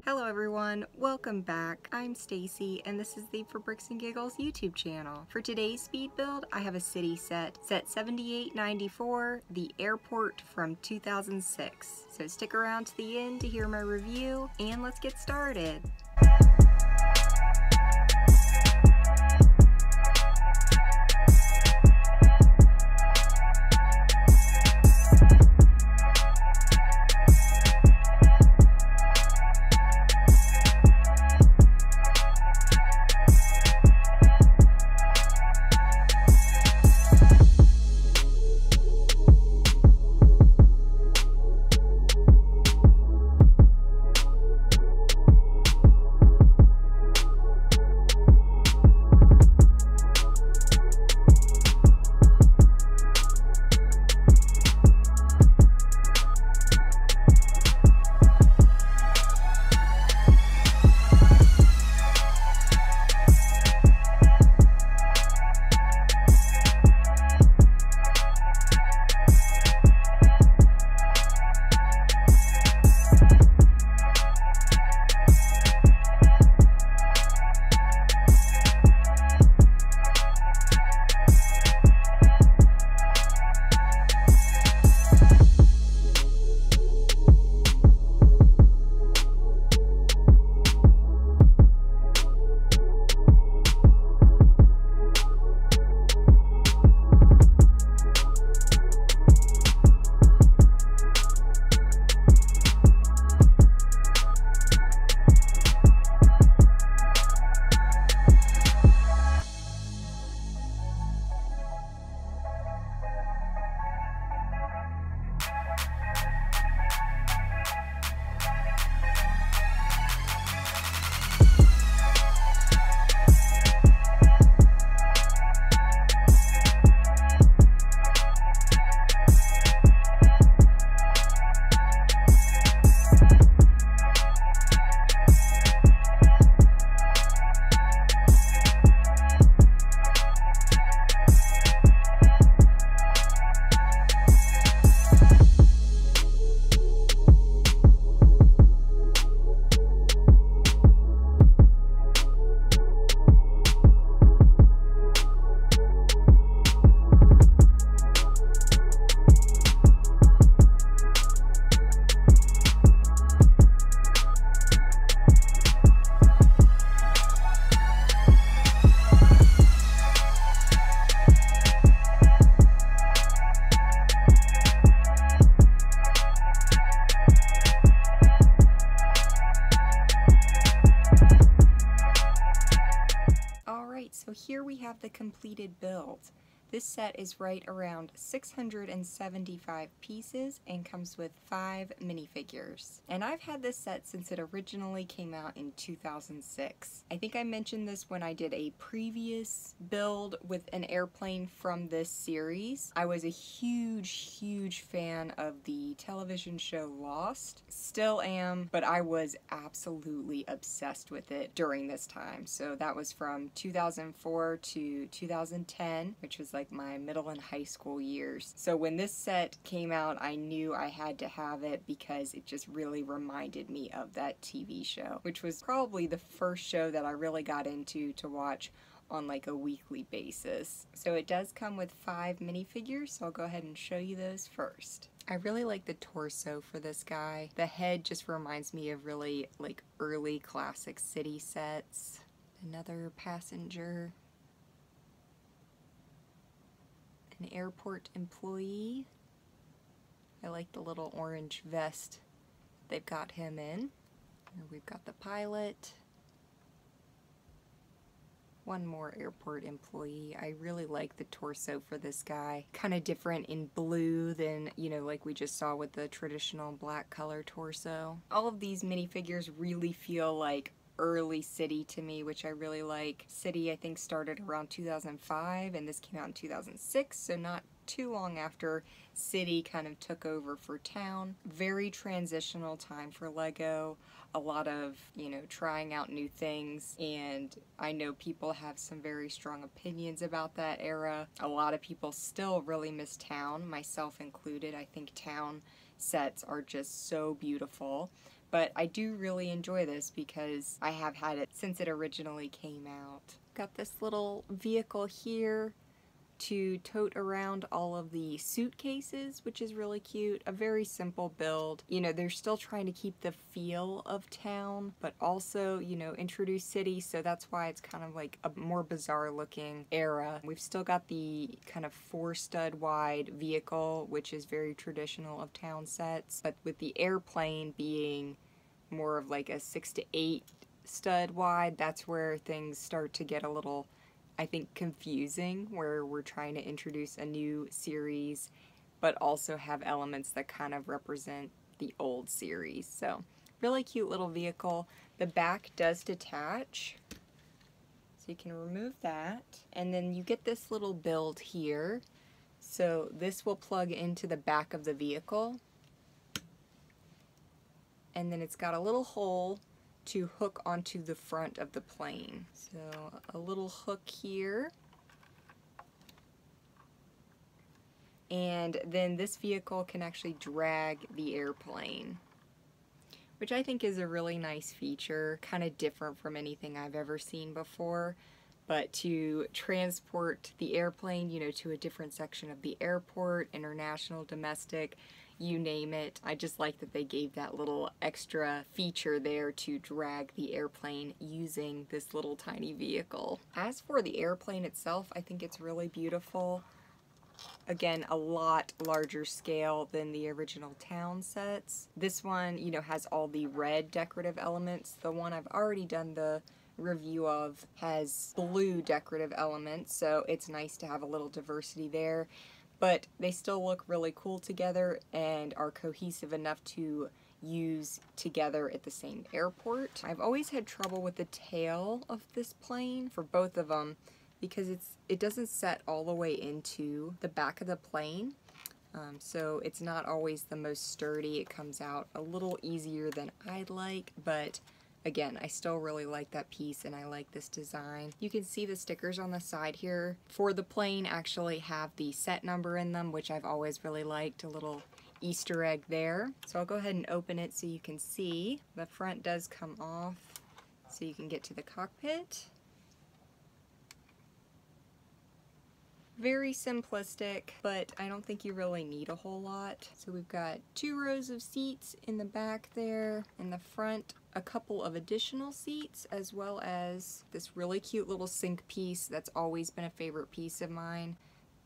Hello everyone, welcome back. I'm Stacy and this is the For Bricks and Giggles YouTube channel. For today's speed build, I have a city set 7894, the airport from 2006. So stick around to the end to hear my review and let's get started. So here we have the completed build. This set is right around 675 pieces and comes with 5 minifigures. And I've had this set since it originally came out in 2006. I think I mentioned this when I did a previous build with an airplane from this series. I was a huge fan of the television show Lost. Still am, but I was absolutely obsessed with it during this time. So that was from 2004 to 2010, which was like my middle and high school years. So when this set came out, I knew I had to have it because it just really reminded me of that TV show, which was probably the first show that I really got into to watch on like a weekly basis. So it does come with 5 minifigures, so I'll go ahead and show you those first. I really like the torso for this guy. The head just reminds me of really like early classic city sets. Another passenger. An airport employee. I like the little orange vest they've got him in. And we've got the pilot. One more airport employee. I really like the torso for this guy. Kind of different in blue than, you know, like we just saw with the traditional black color torso. All of these minifigures really feel like early City to me, which I really like. City, I think, started around 2005 and this came out in 2006, so not too long after City kind of took over for Town. Very transitional time for LEGO. A lot of, you know, trying out new things, and I know people have some very strong opinions about that era. A lot of people still really miss Town, myself included. I think Town sets are just so beautiful. but I do really enjoy this because I have had it since it originally came out. Got this little vehicle here to tote around all of the suitcases, which is really cute. A very simple build. You know, they're still trying to keep the feel of town, but also, you know, introduce city, so that's why it's kind of like a more bizarre looking era. We've still got the kind of 4-stud wide vehicle, which is very traditional of town sets, but with the airplane being more of like a 6 to 8 stud wide, that's where things start to get a little, I think, confusing, where we're trying to introduce a new series but also have elements that kind of represent the old series. So really cute little vehicle. The back does detach, so you can remove that, and then you get this little build here. So this will plug into the back of the vehicle, and then it's got a little hole to hook onto the front of the plane. So a little hook here. And then this vehicle can actually drag the airplane, which I think is a really nice feature, kind of different from anything I've ever seen before. But to transport the airplane, you know, to a different section of the airport, international, domestic, you name it. I just like that they gave that little extra feature there to drag the airplane using this little tiny vehicle. As for the airplane itself, I think it's really beautiful. Again, a lot larger scale than the original town sets. This one, you know, has all the red decorative elements. The one I've already done the review of has blue decorative elements, so it's nice to have a little diversity there. But they still look really cool together and are cohesive enough to use together at the same airport. I've always had trouble with the tail of this plane for both of them because it doesn't set all the way into the back of the plane. So it's not always the most sturdy. It comes out a little easier than I'd like, but again, I still really like that piece and I like this design. You can see the stickers on the side here for the plane actually have the set number in them, which I've always really liked, a little Easter egg there. So I'll go ahead and open it so you can see. The front does come off so you can get to the cockpit. Very simplistic, but I don't think you really need a whole lot. So we've got 2 rows of seats in the back there. In the front, a couple of additional seats, as well as this really cute little sink piece that's always been a favorite piece of mine.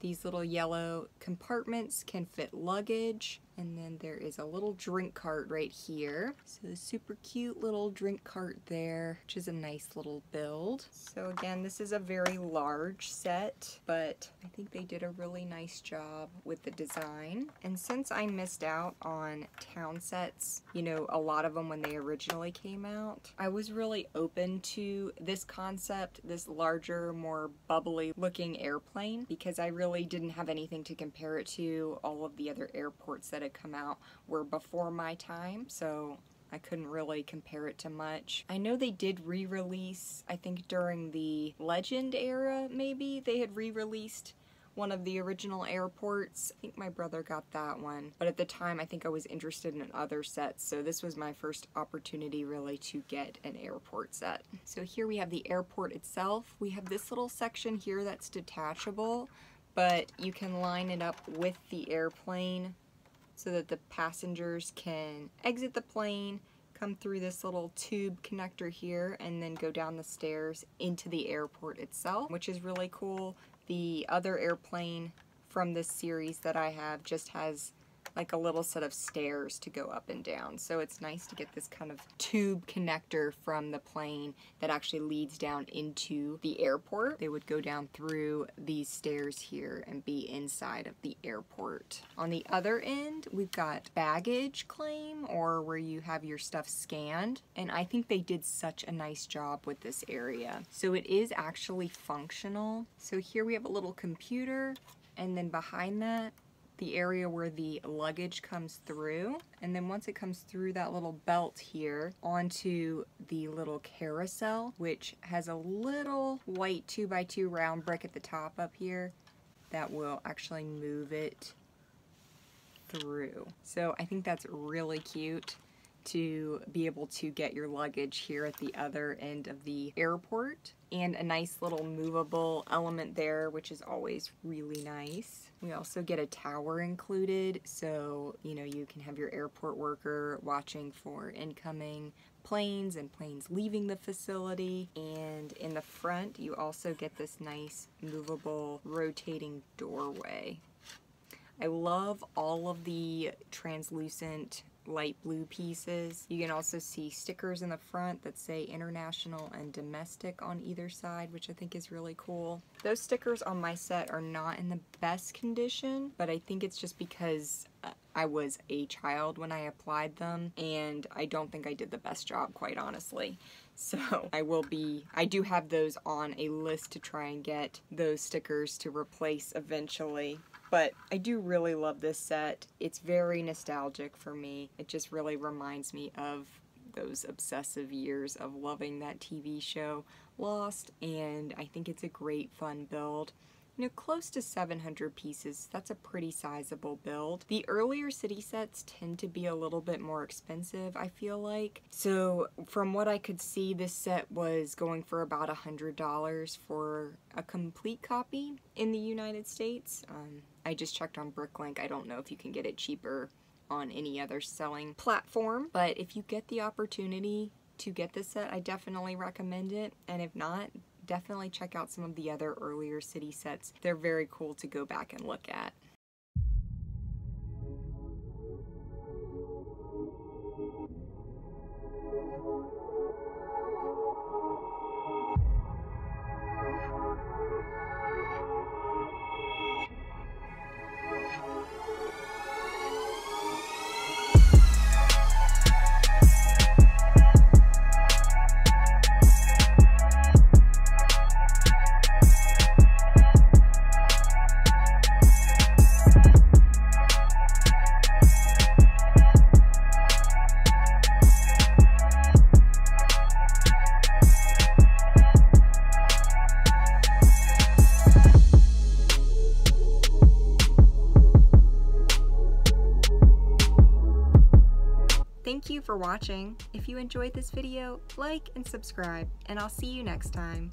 These little yellow compartments can fit luggage, and then there is a little drink cart right here. So a super cute little drink cart there, which is a nice little build. So again, this is a very large set, but I think they did a really nice job with the design. And since I missed out on town sets, you know, a lot of them when they originally came out, I was really open to this concept, this larger, more bubbly looking airplane, because I really didn't have anything to compare it to. All of the other airports that had come out were before my time, so I couldn't really compare it to much. I know they did re-release, I think during the Legend era maybe, they had re-released one of the original airports. I think my brother got that one, but at the time I think I was interested in other sets, so this was my first opportunity really to get an airport set. So here we have the airport itself. We have this little section here that's detachable, but you can line it up with the airplane so that the passengers can exit the plane, come through this little tube connector here, and then go down the stairs into the airport itself, which is really cool. The other airplane from this series that I have just has like a little set of stairs to go up and down. So it's nice to get this kind of tube connector from the plane that actually leads down into the airport. They would go down through these stairs here and be inside of the airport. On the other end, we've got baggage claim, or where you have your stuff scanned. And I think they did such a nice job with this area. So it is actually functional. So here we have a little computer, and then behind that, the area where the luggage comes through, and then once it comes through that little belt here onto the little carousel, which has a little white 2x2 round brick at the top up here that will actually move it through. So I think that's really cute to be able to get your luggage here at the other end of the airport, and a nice little movable element there, which is always really nice. We also get a tower included, so you can have your airport worker watching for incoming planes and planes leaving the facility. And in the front you also get this nice movable rotating doorway. I love all of the translucent light blue pieces. You can also see stickers in the front that say international and domestic on either side, which I think is really cool. Those stickers on my set are not in the best condition, but I think it's just because I was a child when I applied them, and I don't think I did the best job, quite honestly. So I do have those on a list to try and get those stickers to replace eventually. But I do really love this set. It's very nostalgic for me. It just really reminds me of those obsessive years of loving that TV show, Lost, and I think it's a great fun build. Close to 700 pieces, that's a pretty sizable build. The earlier city sets tend to be a little bit more expensive, I feel like. So from what I could see, this set was going for about $100 for a complete copy in the United States. I just checked on BrickLink. I don't know if you can get it cheaper on any other selling platform, but if you get the opportunity to get this set, I definitely recommend it. And if not, definitely check out some of the other earlier city sets. They're very cool to go back and look at. Thank you for watching. If you enjoyed this video, like and subscribe, and I'll see you next time.